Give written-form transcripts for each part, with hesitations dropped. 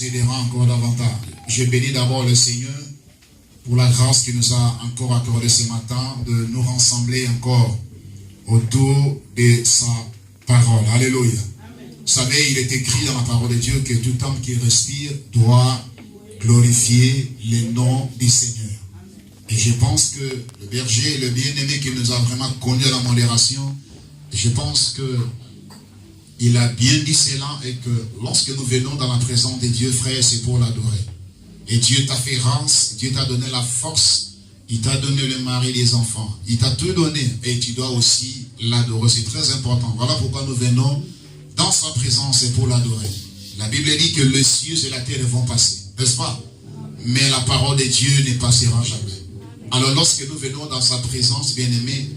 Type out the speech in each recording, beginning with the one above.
aidera encore davantage. Je bénis d'abord le Seigneur pour la grâce qu'il nous a encore accordée ce matin de nous rassembler encore autour de sa parole. Alléluia. Vous savez, il est écrit dans la parole de Dieu que tout homme qui respire doit glorifier le nom du Seigneur. Et je pense que le berger, le bien-aimé qui nous a vraiment conduit à la modération, je pense que il a bien dit cela et que lorsque nous venons dans la présence de Dieu, frère, c'est pour l'adorer. Et Dieu t'a fait grâce, Dieu t'a donné la force, il t'a donné le mari et les enfants. Il t'a tout donné et tu dois aussi l'adorer. C'est très important. Voilà pourquoi nous venons dans sa présence et pour l'adorer. La Bible dit que les cieux et la terre vont passer, n'est-ce pas? Mais la parole de Dieu ne passera jamais. Alors lorsque nous venons dans sa présence, bien-aimé,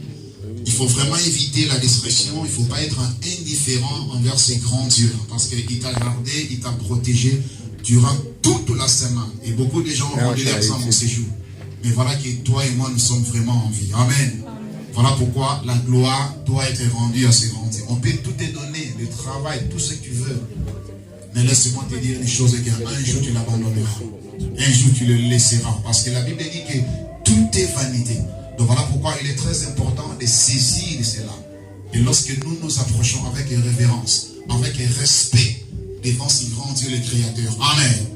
il faut vraiment éviter la distraction. Il ne faut pas être indifférent envers ces grands dieux. Parce qu'il t'a gardé, il t'a protégé durant toute la semaine. Et beaucoup de gens ont rendu l'exemple au séjour. Mais voilà que toi et moi, nous sommes vraiment en vie. Amen. Voilà pourquoi la gloire doit être rendue à ces grands dieux. On peut tout te donner, le travail, tout ce que tu veux. Mais laisse-moi te dire une chose, qu'un jour tu l'abandonneras. Un jour tu le laisseras. Parce que la Bible dit que tout est vanité. Donc voilà pourquoi il est très important de saisir cela. Et lorsque nous nous approchons avec révérence, avec respect devant ce grand Dieu le Créateur. Amen.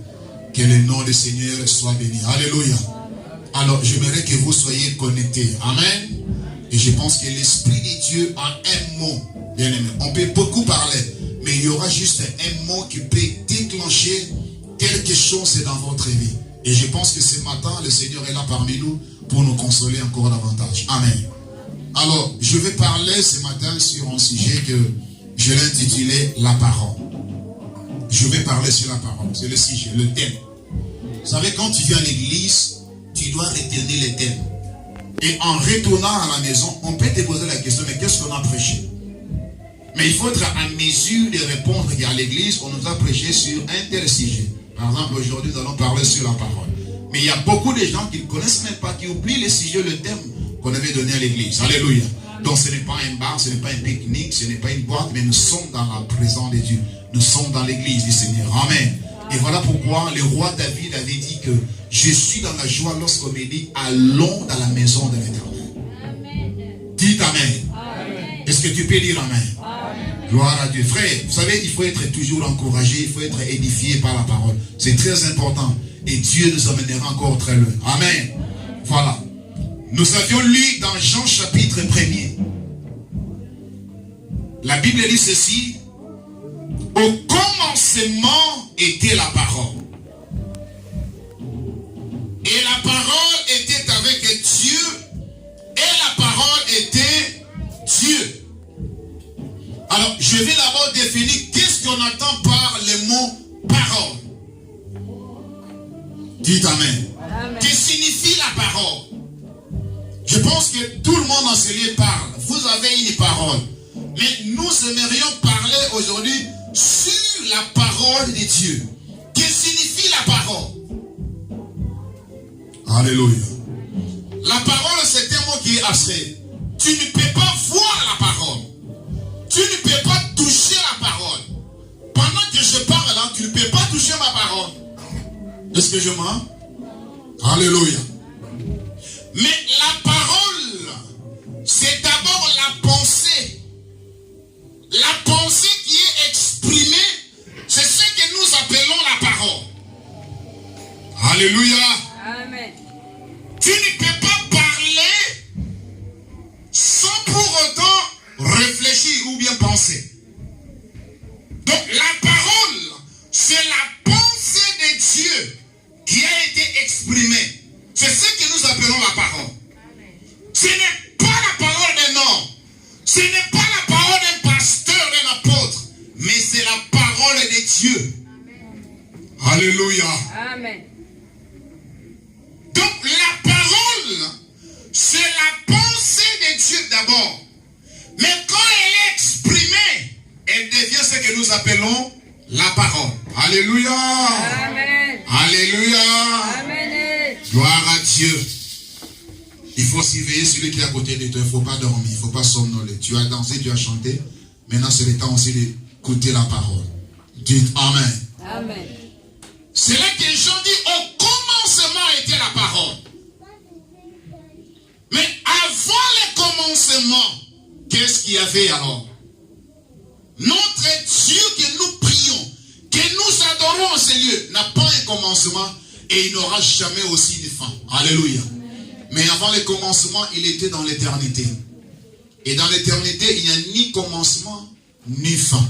Que le nom du Seigneur soit béni. Alléluia. Alors j'aimerais que vous soyez connectés. Amen. Et je pense que l'Esprit de Dieu a un mot, bien aimé. On peut beaucoup parler, mais il y aura juste un mot qui peut déclencher quelque chose dans votre vie. Et je pense que ce matin, le Seigneur est là parmi nous pour nous consoler encore davantage. Amen. Alors, je vais parler ce matin sur un sujet que je l'ai intitulé La parole. Je vais parler sur la parole. C'est le sujet, le thème. Vous savez, quand tu viens à l'église, tu dois retenir les thèmes. Et en retournant à la maison, on peut te poser la question, mais qu'est-ce qu'on a prêché? Mais il faut être en mesure de répondre qu'à l'église, on nous a prêché sur un tel sujet. Par exemple, aujourd'hui, nous allons parler sur la parole. Mais il y a beaucoup de gens qui ne connaissent même pas, qui oublient le sujet, le thème qu'on avait donné à l'église. Alléluia. Donc ce n'est pas un bar, ce n'est pas un pique-nique, ce n'est pas une boîte, mais nous sommes dans la présence de Dieu. Nous sommes dans l'église du Seigneur. Amen. Et voilà pourquoi le roi David avait dit que je suis dans la joie lorsqu'on me dit allons dans la maison de l'Éternel. Dites Amen. Est-ce que tu peux dire Amen? Gloire à Dieu. Frère, vous savez, il faut être toujours encouragé, il faut être édifié par la parole. C'est très important. Et Dieu nous amènera encore très loin. Amen. Voilà. Nous avions lu dans Jean chapitre 1er. La Bible dit ceci. Au commencement était la parole. Et la parole était avec Dieu. Et la parole était Dieu. Alors, je vais d'abord définir qu'est-ce qu'on entend par le mot parole. Dites Amen. Que signifie la parole? Je pense que tout le monde en ce lieu parle. Vous avez une parole. Mais nous aimerions parler aujourd'hui sur la parole de Dieu. Que signifie la parole? Alléluia. La parole, c'est un mot qui est abstrait. Tu ne peux pas voir la parole. Tu ne peux pas toucher la parole. Pendant que je parle là, tu ne peux pas toucher ma parole. Est-ce que je mens? Alléluia. Mais la parole, c'est d'abord la pensée. La pensée qui est exprimée, c'est ce que nous appelons la parole. Alléluia. Amen. Tu ne peux pas parler sans pour autant réfléchir ou bien penser. Donc la parole, c'est la pensée de Dieu qui a été exprimée. C'est ce que nous appelons la parole. Ce n'est pas la parole d'un homme. Ce n'est pas la parole d'un pasteur, d'un apôtre. Mais c'est la parole de Dieu. Alléluia. Amen. Donc la parole, c'est la pensée de Dieu d'abord. Mais quand elle est exprimée, elle devient ce que nous appelons la parole. Alléluia. Amen. Alléluia. Amen. Gloire à Dieu. Il faut surveiller celui qui est à côté de toi. Il ne faut pas dormir, il ne faut pas somnoler. Tu as dansé, tu as chanté. Maintenant, c'est le temps aussi d'écouter la parole. Dites Amen. Amen. commencement, qu'est-ce qu'il y avait alors? Notre Dieu que nous prions, que nous adorons en ce lieu, n'a pas un commencement et il n'aura jamais aussi de fin. Alléluia. Mais avant le commencement, il était dans l'éternité. Et dans l'éternité, il n'y a ni commencement, ni fin.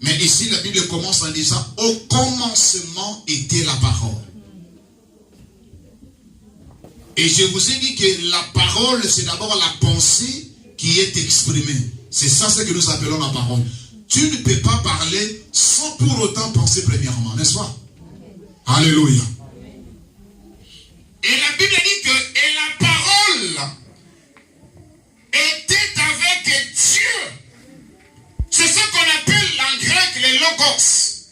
Mais ici, la Bible commence en disant, au commencement était la parole. Et je vous ai dit que la parole, c'est d'abord la pensée qui est exprimée. C'est ça ce que nous appelons la parole. Tu ne peux pas parler sans pour autant penser premièrement, n'est-ce pas? Alléluia. Et la Bible dit que et la parole était avec Dieu. C'est ce qu'on appelle en grec les logos.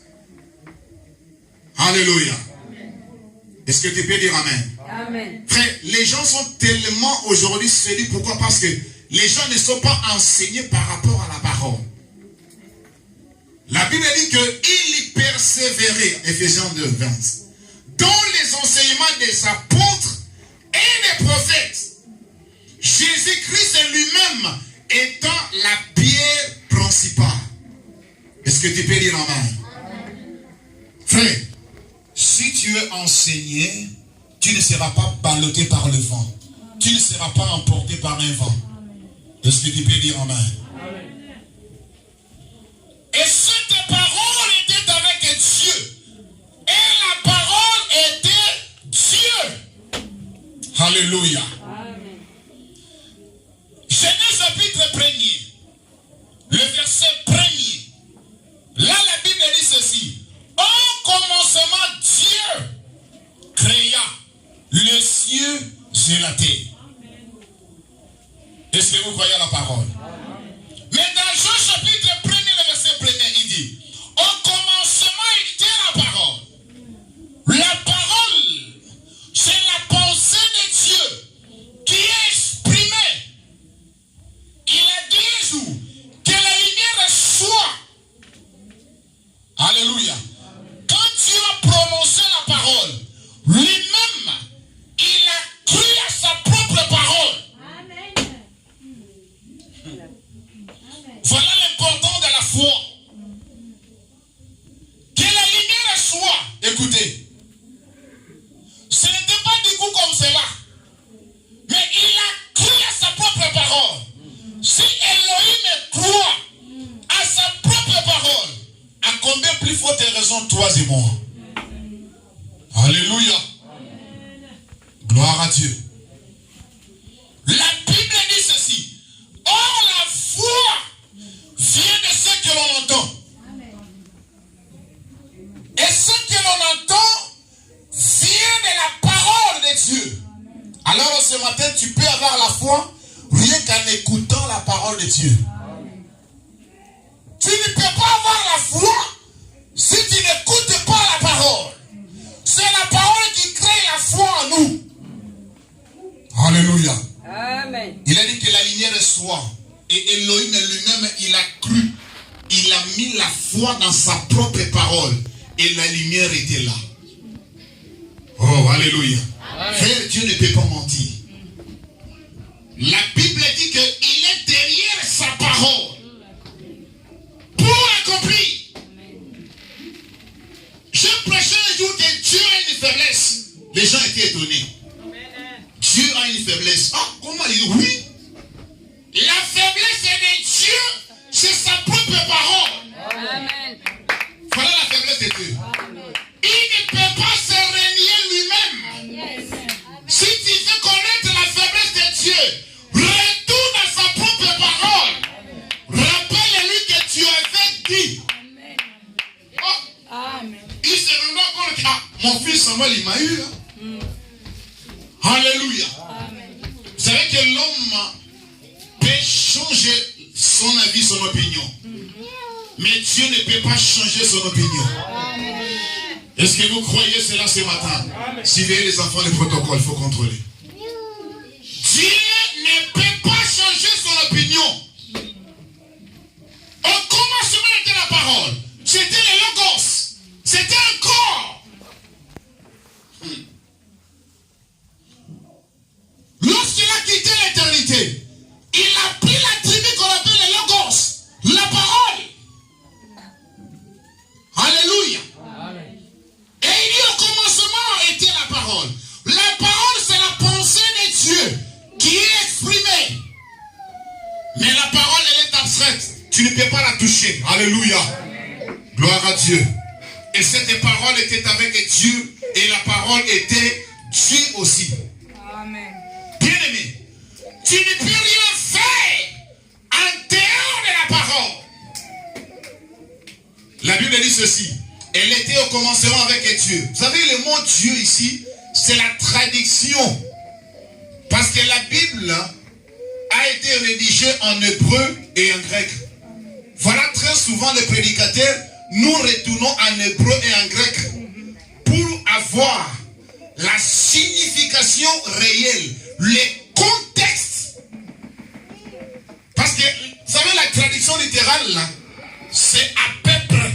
Alléluia. Est-ce que tu peux dire amen? Amen. Frère, les gens sont tellement aujourd'hui séduits. Pourquoi? Parce que les gens ne sont pas enseignés par rapport à la parole. La Bible dit qu'il y persévérait, Ephésiens 2, 20, dans les enseignements des apôtres et des prophètes. Jésus-Christ lui-même étant la pierre principale. Est-ce que tu peux dire amen? Frère, si tu es enseigné, tu ne seras pas ballotté par le vent. Tu ne seras pas emporté par un vent. Est-ce que tu peux dire amen? Et cette parole était avec Dieu. Et la parole était Dieu. Alléluia. Genèse chapitre 1er, le verset 1er. Là, la Bible dit ceci. Au commencement, Dieu créa les cieux et la terre. Est-ce que vous croyez à la parole? Mais dans Jean chapitre 1er, le verset 1er, il dit, au commencement était la parole. La parole, c'est la pensée de Dieu qui est exprimée. Il a dit un jour que la lumière soit. Alléluia. Quand Dieu a prononcé la parole, lui-même, il a cru à sa propre parole. Voilà l'importance de la foi. Que la lumière soit. Écoutez. Ce n'était pas du coup comme cela. Mais il a cru à sa propre parole. Si Elohim croit à sa propre parole, à combien plus forte raison toi et moi? Alléluia. Gloire à Dieu. La Bible dit ceci. Or la foi vient de ce que l'on entend. Et ce que l'on entend vient de la parole de Dieu. Alors ce matin, tu peux avoir la foi rien qu'en écoutant la parole de Dieu. Tu ne peux pas avoir la foi si tu n'écoutes pas la parole. C'est la parole qui crée la foi en nous. Alléluia. Amen. Il a dit que la lumière soit. Et Elohim lui-même, il a cru. Il a mis la foi dans sa propre parole. Et la lumière était là. Oh, alléluia. Frère, Dieu ne peut pas mentir. La Bible dit qu'il est derrière sa parole. Pour accomplir. Je prêchais un jour que Dieu a une faiblesse. Les gens étaient étonnés. Dieu a une faiblesse. Ah, comment il dit oui? La faiblesse est de Dieu, c'est sa propre parole. Amen. Voilà la faiblesse de Dieu. Il ne peut pas se renier lui-même. Si tu veux connaître la faiblesse de Dieu, retourne à sa propre parole. Rappelle-lui que tu avais dit. Oh, il se rendra compte que mon fils Samuel, il m'a eu. Alléluia. Vous savez que l'homme peut changer son avis, son opinion. Mais Dieu ne peut pas changer son opinion. Est-ce que vous croyez cela ce matin? Suivez les enfants, le protocole, il faut contrôler. Dieu ne peut pas changer son opinion. Au commencement était la parole. C'était le logos. C'était un corps. Lorsqu'il a quitté l'éternité, touché. Alléluia. Gloire à Dieu. Et cette parole était avec Dieu et la parole était Dieu aussi. Amen. Bien-aimé, tu ne peux rien faire en dehors de la parole. La Bible dit ceci. Elle était au commencement avec Dieu. Vous savez, le mot Dieu ici, c'est la traduction. Parce que la Bible a été rédigée en hébreu et en grec. Voilà très souvent les prédicateurs, nous retournons en hébreu et en grec pour avoir la signification réelle, les contextes. Parce que, vous savez, la traduction littérale, c'est à peu près.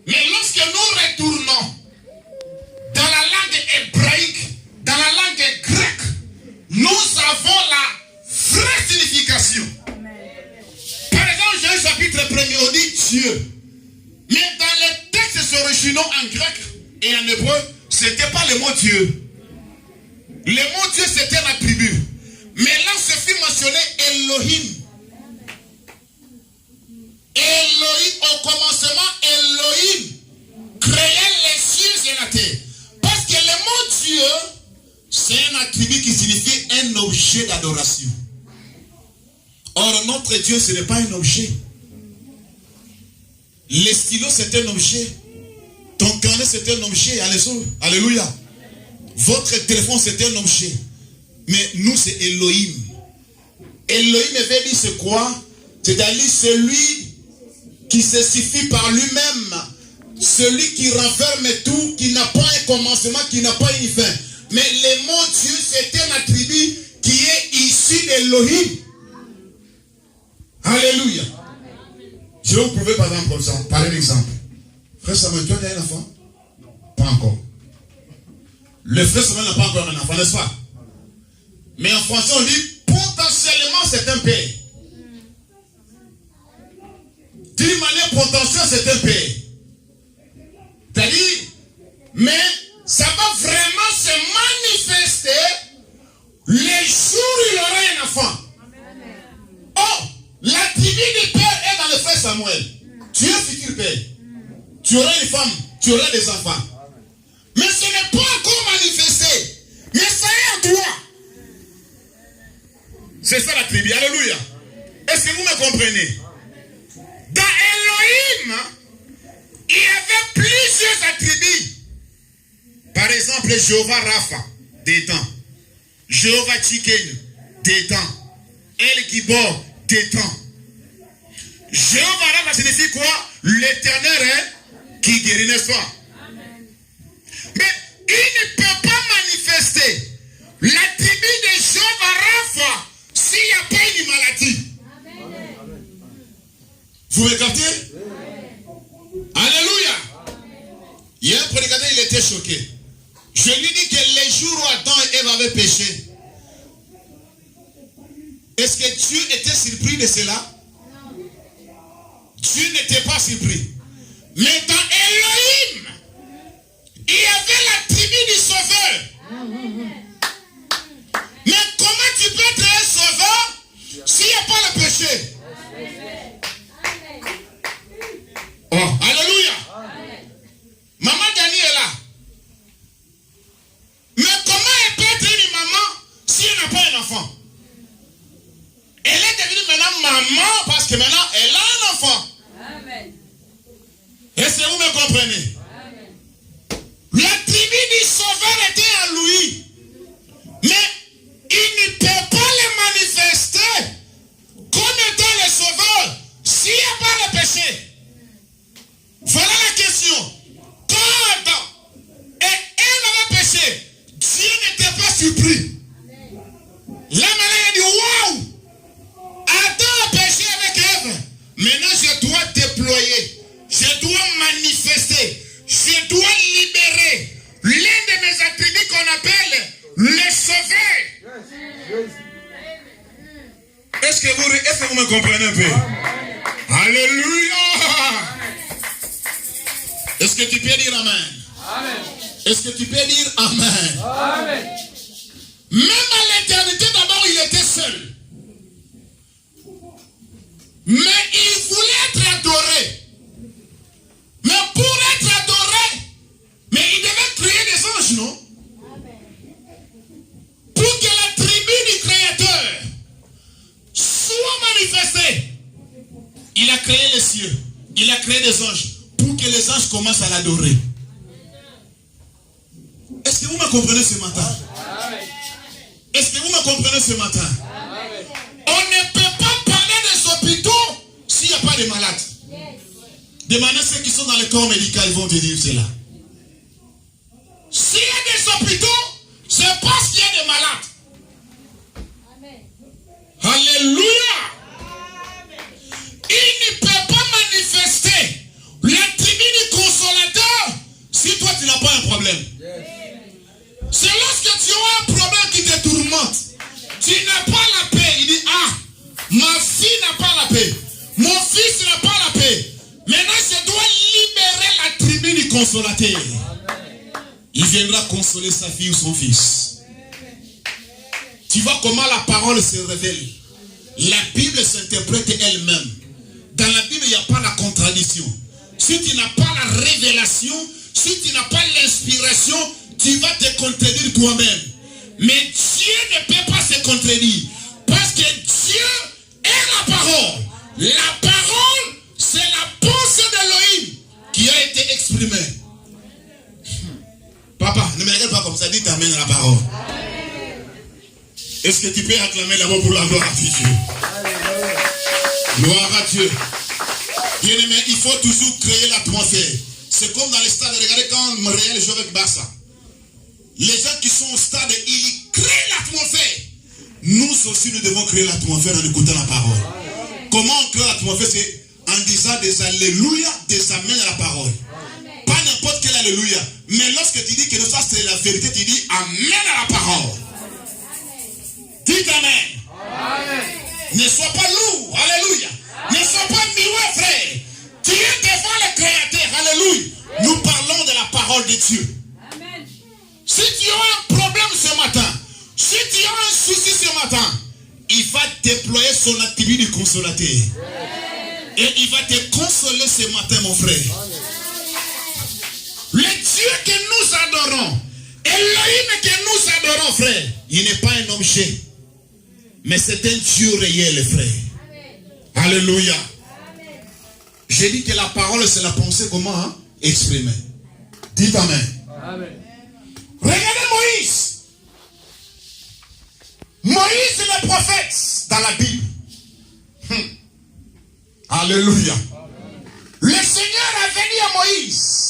Mais lorsque nous retournons dans la langue hébraïque, dans la langue grecque, nous avons la vraie signification. Par exemple, Jean chapitre 1er, on dit Dieu. Mais dans les textes originaux en grec et en hébreu, ce n'était pas le mot Dieu. Le mot Dieu, c'était un attribut. Mais là, ce fut mentionné Elohim. Elohim, au commencement, Elohim créait les cieux et la terre. Parce que le mot Dieu, c'est un attribut qui signifie un objet d'adoration. Or, notre Dieu, ce n'est pas un objet. Les stylos, c'est un objet. Ton carnet, c'est un objet. Alléluia. Votre téléphone, c'est un objet. Mais nous, c'est Elohim. Elohim veut dire c'est quoi? C'est-à-dire celui qui se suffit par lui-même. Celui qui renferme tout, qui n'a pas un commencement, qui n'a pas une fin. Mais le mot Dieu, c'est un attribut qui est issu d'Elohim. Alléluia. Je vais vous prouver par exemple comme ça, par un exemple. Frère Samuel, tu as un enfant? Pas encore. Le frère Samuel n'a pas encore un enfant, n'est-ce pas? Mais en français, on dit potentiellement c'est un père. D'une manière potentielle, c'est un père. C'est-à-dire, mais ça va vraiment se manifester les jours où il aura un enfant. Oh, l'attribut du père est dans le frère Samuel. Tu es futur père. Tu auras une femme, tu auras des enfants. Mais ce n'est pas encore manifesté. Mais ça est en toi. C'est ça l'attribut. Alléluia. Est-ce que vous me comprenez? Dans Elohim, il y avait plusieurs attributs. Par exemple, Jéhovah Rapha, des temps. Jéhovah Tchiken, des temps. El Gibor, des temps. Jéhovah Rapha signifie quoi? L'éternel qui guérit, n'est-ce pas? Mais il ne peut pas manifester l'attribut de Jéhovah Rapha s'il n'y a pas une maladie. Vous me captez? Alléluia. Il y a un prédicateur, il était choqué. Je lui dis que les jours où Adam et Ève avaient péché, est-ce que Dieu était surpris de cela? Dieu n'était pas surpris. Mais dans Elohim, il y avait l'attribut du sauveur. Mais comment tu peux être un sauveur s'il n'y a pas le péché? Oh, alléluia. Maman Dani est là. Mais comment elle peut être une maman si elle n'a pas un enfant? Elle est devenue maintenant maman parce que maintenant elle a un enfant. Amen. Est-ce que vous me comprenez? L'attribut du sauveur était en lui. Mais il ne peut pas le manifester comme étant le sauveur s'il n'y a pas le péché. Voilà la question. Quand Adam et Ève avaient péché, Dieu n'était pas surpris. Là maintenant il a dit waouh, Adam a péché avec Ève. Maintenant je dois déployer, je dois manifester, je dois libérer l'un de mes attributs qu'on appelle le sauveur. Est-ce que vous me comprenez un peu? Alléluia. Est-ce que tu peux dire Amen? Amen. Est-ce que tu peux dire Amen? Amen. Même à l'éternité, d'abord, il était seul. Mais il voulait être adoré. Mais pour être adoré, mais il devait créer des anges, non? Pour que la tribu du Créateur soit manifestée, il a créé les cieux, il a créé des anges, pour que les anges commencent à l'adorer. Est-ce que vous me comprenez ce matin? Est-ce que vous me comprenez ce matin? On ne peut pas parler des hôpitaux s'il n'y a pas de malades. Demandez ceux qui sont dans le corps médical, ils vont te dire cela. S'il y a des hôpitaux, c'est parce qu'il y a des malades. Alléluia. Il ne peut pas manifester l'attribut du consolateur si toi tu n'as pas un problème. C'est lorsque tu as un problème qui te tourmente, tu n'as pas la paix. Il dit, ah, ma fille n'a pas la paix, mon fils n'a pas la paix. Maintenant je dois libérer l'attribut du consolateur. Il viendra consoler sa fille ou son fils. Tu vois comment la parole se révèle. La Bible s'interprète elle-même. Dans la Bible, il n'y a pas la contradiction. Si tu n'as pas la révélation, si tu n'as pas l'inspiration, tu vas te contredire toi-même. Mais Dieu ne peut pas se contredire. Parce que Dieu est la parole. La parole, c'est la pensée d'Elohim qui a été exprimée. Papa, ne me regarde pas comme ça, dis t'amènes la parole. Est-ce que tu peux acclamer d'abord pour la gloire à Dieu? Gloire à Dieu. Bien-aimé, il faut toujours créer l'atmosphère. C'est comme dans les stades. Regardez quand Montréal joue avec Barça. Les gens qui sont au stade, ils créent l'atmosphère. Nous aussi, nous devons créer l'atmosphère en écoutant la parole. Comment on crée l'atmosphère? C'est en disant des alléluia, des amens à la parole. Pas n'importe quel alléluia. Mais lorsque tu dis que ça c'est la vérité, tu dis amen à la parole. Dites amen. Ne sois pas lourd. Alléluia. Ne sois pas miroir, frère. Tu es devant le Créateur. Alléluia. Nous parlons de la parole de Dieu. Amen. Si tu as un problème ce matin, si tu as un souci ce matin, il va déployer son attribut du consolateur. Et il va te consoler ce matin, mon frère. Le Dieu que nous adorons, Elohim que nous adorons, frère, il n'est pas un objet, mais c'est un Dieu réel, frère. Amen. Alléluia. Amen. J'ai dit que la parole, c'est la pensée comment exprimer. Dites amen. Amen. Regardez Moïse. Moïse est le prophète dans la Bible. Alléluia. Amen. Le Seigneur a venu à Moïse.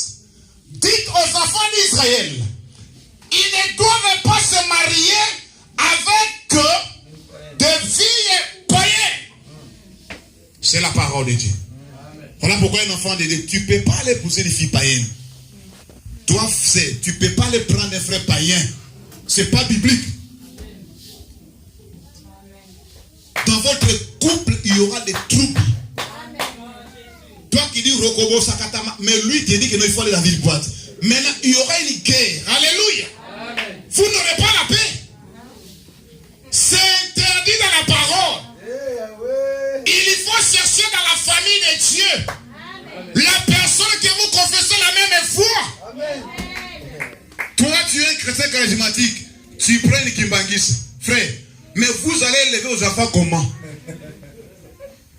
Dites aux enfants d'Israël, ils ne doivent pas se marier avec des filles païennes. C'est la parole de Dieu. Voilà pourquoi un enfant de Dieu, tu ne peux pas aller épouser des filles païennes. Toi, tu ne peux pas les prendre des frères païens. Ce n'est pas biblique. Dans votre couple, il y aura des troubles. Toi qui dis Rokobo Sakatama, mais lui qui dit qu'il faut aller dans la ville boîte. Maintenant, il y aura une guerre. Alléluia. Amen. Vous n'aurez pas la paix. C'est interdit dans la parole. Il faut chercher dans la famille de Dieu. Amen. La personne que vous confessez la même foi. Amen. Toi, tu es un chrétien charismatique. Tu prends une Kimbangis. Frère, mais vous allez élever aux enfants comment?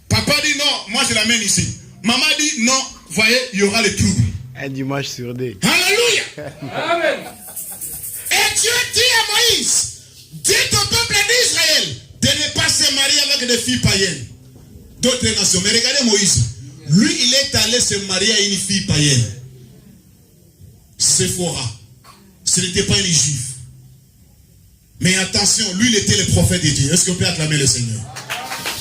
Papa dit non, moi je l'amène ici. Maman dit non, voyez, il y aura les troubles. Un dimanche sur deux. Alléluia. Amen. Et Dieu dit à Moïse, dites au peuple d'Israël de ne pas se marier avec des filles païennes d'autres nations. Mais regardez Moïse, lui il est allé se marier à une fille païenne. Séphora. Ce n'était pas une juive. Mais attention, lui il était le prophète de Dieu. Est-ce qu'on peut acclamer le Seigneur?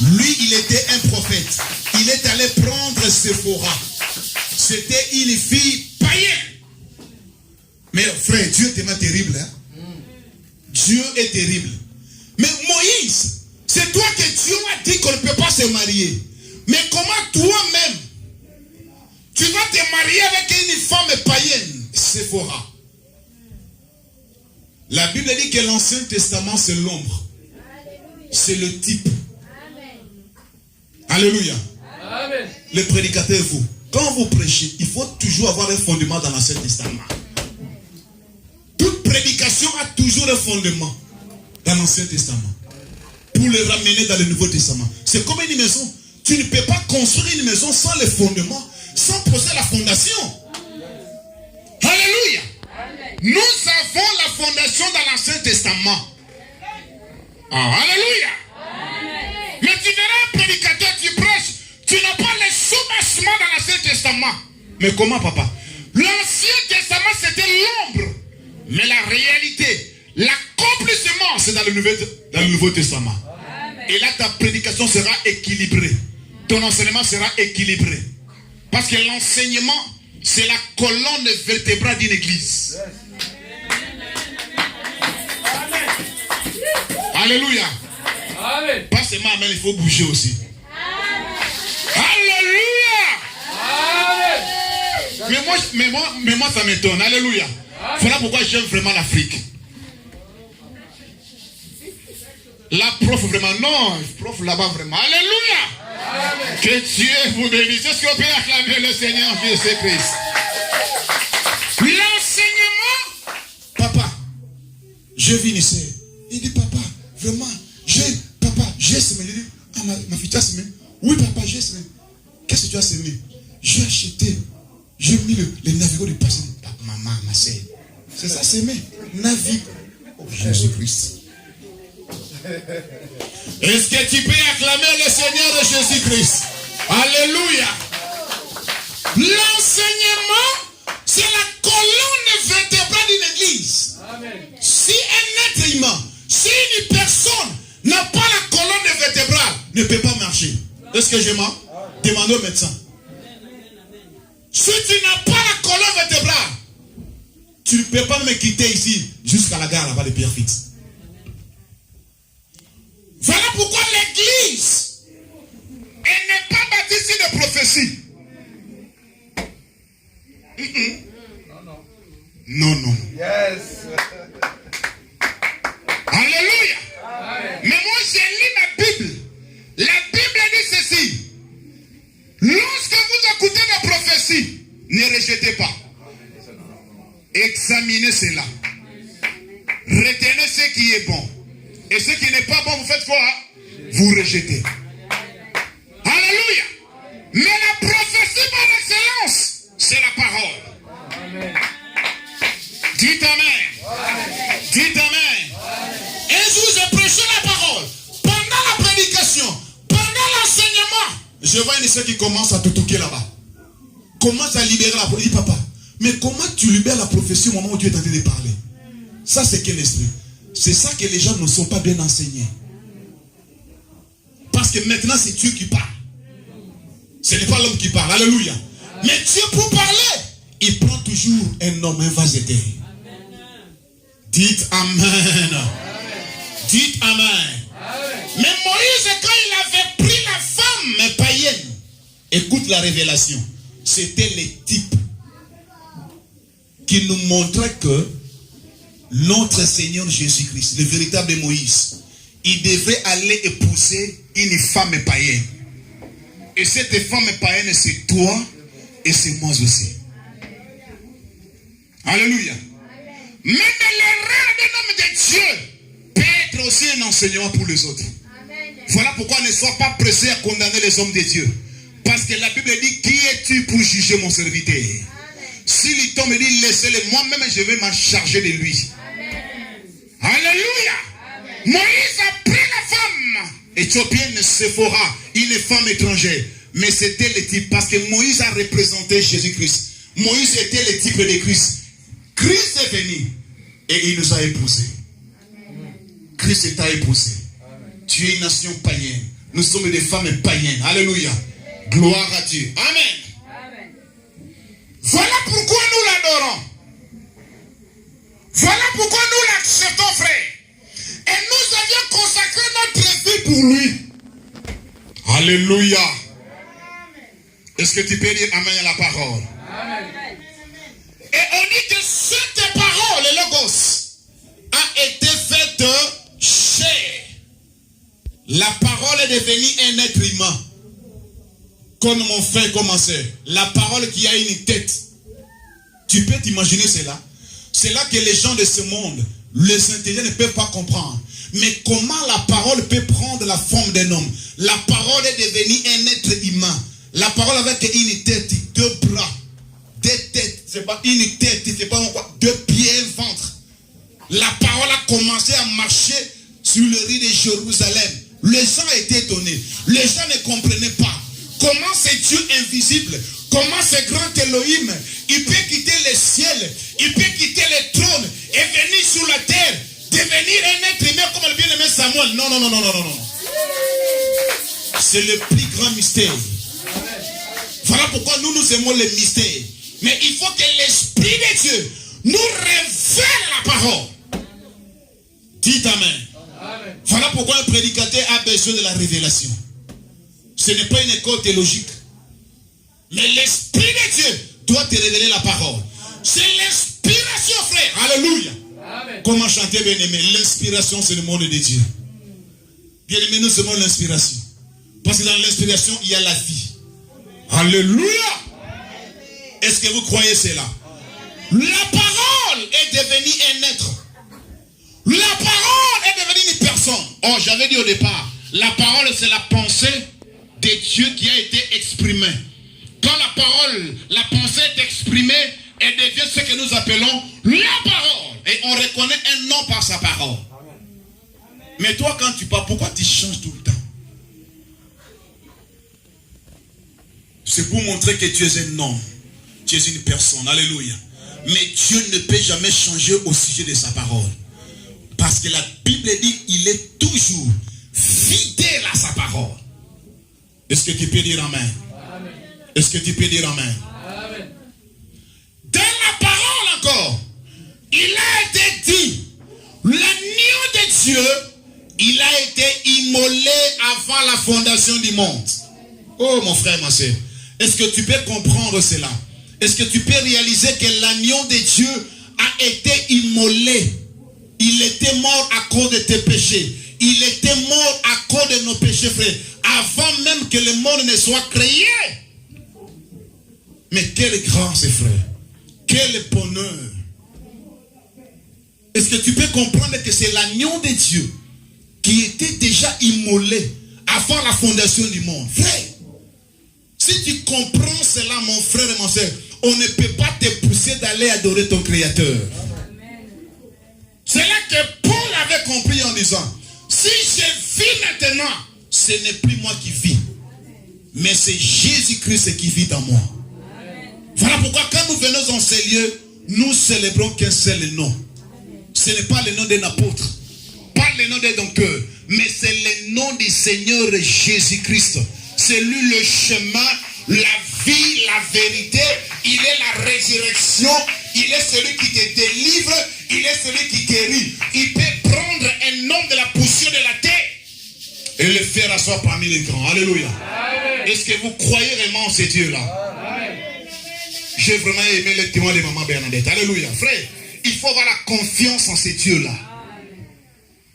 Lui, il était un prophète. Il est allé prendre Séphora. C'était une fille païenne. Mais frère, Dieu est tellement terrible. Hein? Dieu est terrible. Mais Moïse, c'est toi que Dieu a dit qu'on ne peut pas se marier. Mais comment toi-même, tu vas te marier avec une femme païenne, Séphora? La Bible dit que l'Ancien Testament, c'est l'ombre. C'est le type. Alléluia. Amen. Le prédicateur et vous, quand vous prêchez, il faut toujours avoir un fondement dans l'Ancien Testament. Toute prédication a toujours un fondement dans l'Ancien Testament pour le ramener dans le Nouveau Testament. C'est comme une maison. Tu ne peux pas construire une maison sans les fondements, sans poser la fondation. Alléluia. Amen. Nous avons la fondation dans l'Ancien Testament. Alléluia. Amen. Mais tu verras un prédicateur, tu prêches, tu n'as pas les soubassements dans l'Ancien Testament. Mais comment, papa? L'Ancien Testament, c'était l'ombre. Mais la réalité, l'accomplissement, c'est dans le Nouveau Testament. Amen. Et là, ta prédication sera équilibrée. Ton enseignement sera équilibré. Parce que l'enseignement, c'est la colonne vertébrale d'une église. Alléluia. Amen. Pas seulement amen, il faut bouger aussi. Alléluia. Amen. Mais moi, ça m'étonne. Alléluia. Voilà pourquoi j'aime vraiment l'Afrique. La prof vraiment, non, prof là-bas vraiment. Alléluia. Amen. Que Dieu vous bénisse. Est-ce qu'on peut acclamer le Seigneur Jésus-Christ? L'enseignement. Papa, je viens ici. Il dit, papa, vraiment, j'ai semé. Il dit, ah, ma fille, tu as semé? Oui, papa, j'ai semé. Qu'est-ce que tu as semé? J'ai acheté, j'ai mis les navigos de passé. Maman, ma sœur, c'est ça, semé. Navigue. Oh, Jésus-Christ. Est-ce que tu peux acclamer le Seigneur de Jésus-Christ? Alléluia. L'enseignement, c'est la colonne vertébrale d'une église. Amen. Si un être humain, si une personne n'a pas la colonne vertébrale, ne peut pas marcher. Est-ce que je mens? Demandez au médecin. Si tu n'as pas la colonne vertébrale, tu ne peux pas me quitter ici jusqu'à la gare là-bas de Pierrefitte. Voilà pourquoi l'église, elle n'est pas bâtie sur des prophéties. Non. Yes. Alléluia. Amen. Mais moi, j'ai lu la Bible. La Bible dit ceci. Lorsque vous écoutez des prophéties, ne rejetez pas. Examinez cela. Retenez ce qui est bon. Et ce qui n'est pas bon, vous faites quoi? Vous rejetez. Alléluia. Mais la prophétie par excellence, c'est la parole. Amen. Dites Amen. Dites Amen. Un jour, j'ai prêché la parole. Pendant la prédication, pendant l'enseignement, je vois une sœur qui commence à toutouquer là-bas. Commence à libérer la prophétie. Il dit, papa, mais comment tu libères la prophétie au moment où tu es en train de parler? Ça, c'est quel esprit? C'est ça que les gens ne sont pas bien enseignés. Parce que maintenant, c'est Dieu qui parle. Ce n'est pas l'homme qui parle. Alléluia. Mais Dieu, pour parler, il prend toujours un homme, un vase de terre. Dites Amen. Dites Amen. Mais Moïse, quand il avait pris la femme païenne, écoute la révélation. C'était le type qui nous montrait que notre Seigneur Jésus-Christ, le véritable Moïse, il devait aller épouser une femme païenne. Et cette femme païenne, c'est toi et c'est moi aussi. Alléluia. Même l'erreur d'un homme de Dieu peut être aussi un enseignement pour les autres. Voilà pourquoi ne sois pas pressé à condamner les hommes de Dieu. Parce que la Bible dit, qui es-tu pour juger mon serviteur? S'il tombe et dit, laissez-le, moi-même je vais m'en charger de lui. Alléluia. Moïse a pris la femme éthiopienne Séphora, une femme étrangère. Mais c'était le type, parce que Moïse a représenté Jésus-Christ. Moïse était le type de Christ. Christ est venu et il nous a épousés. Christ t'a épousé. Tu es une nation païenne. Nous sommes des femmes païennes. Alléluia. Gloire à Dieu. Amen. Amen. Voilà pourquoi nous l'adorons. Voilà pourquoi nous l'acceptons, frère. Et nous avions consacré notre vie pour lui. Alléluia. Est-ce que tu peux dire Amen à la parole? Amen. Et on dit que cette parole, le Logos, a été faite chair. La parole est devenue un être humain. Comme mon frère commençait, la parole qui a une tête. Tu peux t'imaginer cela? C'est là que les gens de ce monde, les intelligents ne peuvent pas comprendre. Mais comment la parole peut prendre la forme d'un homme? La parole est devenue un être humain. La parole avec une tête, deux bras, deux têtes. C'est pas une tête, c'est pas deux pieds, un ventre. La parole a commencé à marcher sur le riz de Jérusalem. Les gens étaient étonnés. Les gens ne comprenaient pas. Comment ce Dieu invisible, comment ce grand Elohim, il peut quitter le ciel, il peut quitter le trône et venir sur la terre, devenir un être humain comme le bien-aimé Samuel. Non, non, non, non, non, non, non. C'est le plus grand mystère. Voilà pourquoi nous aimons les mystères. Mais il faut que l'Esprit de Dieu nous révèle la parole. Dites Amen. Amen. Voilà pourquoi un prédicateur a besoin de la révélation. Ce n'est pas une école théologique. Mais l'Esprit de Dieu doit te révéler la parole. C'est l'inspiration, frère. Alléluia. Amen. Comment chanter, bien-aimé? L'inspiration, c'est le monde de Dieu. Bien-aimé, nous aimons l'inspiration. Parce que dans l'inspiration, il y a la vie. Alléluia. Est-ce que vous croyez cela? La parole est devenue un être. La parole est devenue une personne. Oh, j'avais dit au départ, la parole, c'est la pensée de Dieu qui a été exprimée. Quand la parole, la pensée est exprimée, elle devient ce que nous appelons la parole. Et on reconnaît un nom par sa parole. Mais toi, quand tu parles, pourquoi tu changes tout le temps? C'est pour montrer que tu es un homme. Tu es une personne. Alléluia. Mais Dieu ne peut jamais changer au sujet de sa parole. Parce que la Bible dit qu'il est toujours fidèle à sa parole. Est-ce que tu peux dire Amen? Amen. Est-ce que tu peux dire Amen? Amen. Dans la parole encore, il a été dit, l'agneau de Dieu, il a été immolé avant la fondation du monde. Oh mon frère, ma soeur, est-ce que tu peux comprendre cela? Est-ce que tu peux réaliser que l'agneau de Dieu a été immolé? Il était mort à cause de tes péchés. Il était mort à cause de nos péchés, frère. Avant même que le monde ne soit créé. Mais quelle grâce, frère. Quel bonheur. Est-ce que tu peux comprendre que c'est l'agneau de Dieu qui était déjà immolé avant la fondation du monde? Frère, si tu comprends cela, mon frère et mon soeur, on ne peut pas te pousser d'aller adorer ton Créateur. C'est là que Paul avait compris en disant, si je vis maintenant, ce n'est plus moi qui vis, mais c'est Jésus-Christ qui vit en moi. Voilà pourquoi quand nous venons dans ces lieux, nous célébrons qu'un seul nom. Ce n'est pas le nom d'un apôtre, pas le nom d'un docteur, mais c'est le nom du Seigneur Jésus-Christ. C'est lui le chemin, la vie, la vérité. Il est la résurrection. Il est celui qui te délivre. Il est celui qui guérit. Il peut prendre un homme de la poussière de la terre et le faire asseoir parmi les grands. Alléluia. Est-ce que vous croyez vraiment en ce Dieu-là? J'ai vraiment aimé le témoin de maman Bernadette. Alléluia. Frère, il faut avoir la confiance en ce Dieu-là.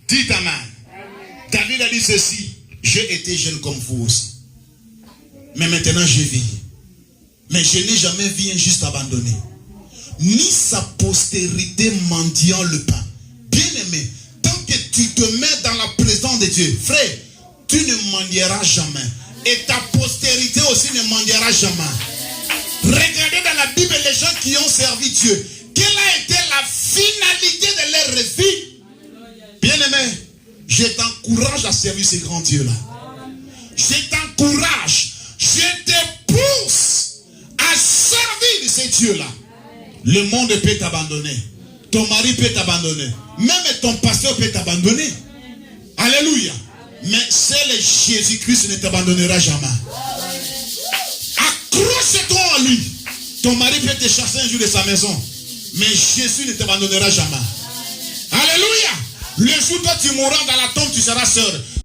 Dites Amen. David a dit ceci. J'ai été jeune comme vous aussi. Mais maintenant je vis. Mais je n'ai jamais vu un juste abandonné, ni sa postérité mendiant le pain. Bien-aimé, tant que tu te mets dans la présence de Dieu, frère, tu ne mendieras jamais. Et ta postérité aussi ne mendiera jamais. Regardez dans la Bible les gens qui ont servi Dieu. Quelle a été la finalité de leur vie? Bien-aimé, je t'encourage à servir ce grand Dieu-là. Je t'encourage. Je te pousse à servir ce Dieu-là. Le monde peut t'abandonner. Ton mari peut t'abandonner. Même ton pasteur peut t'abandonner. Alléluia. Mais seul Jésus-Christ ne t'abandonnera jamais. Accroche-toi en lui. Ton mari peut te chasser un jour de sa maison. Mais Jésus ne t'abandonnera jamais. Alléluia. Le jour où toi tu mourras dans la tombe, tu seras seul.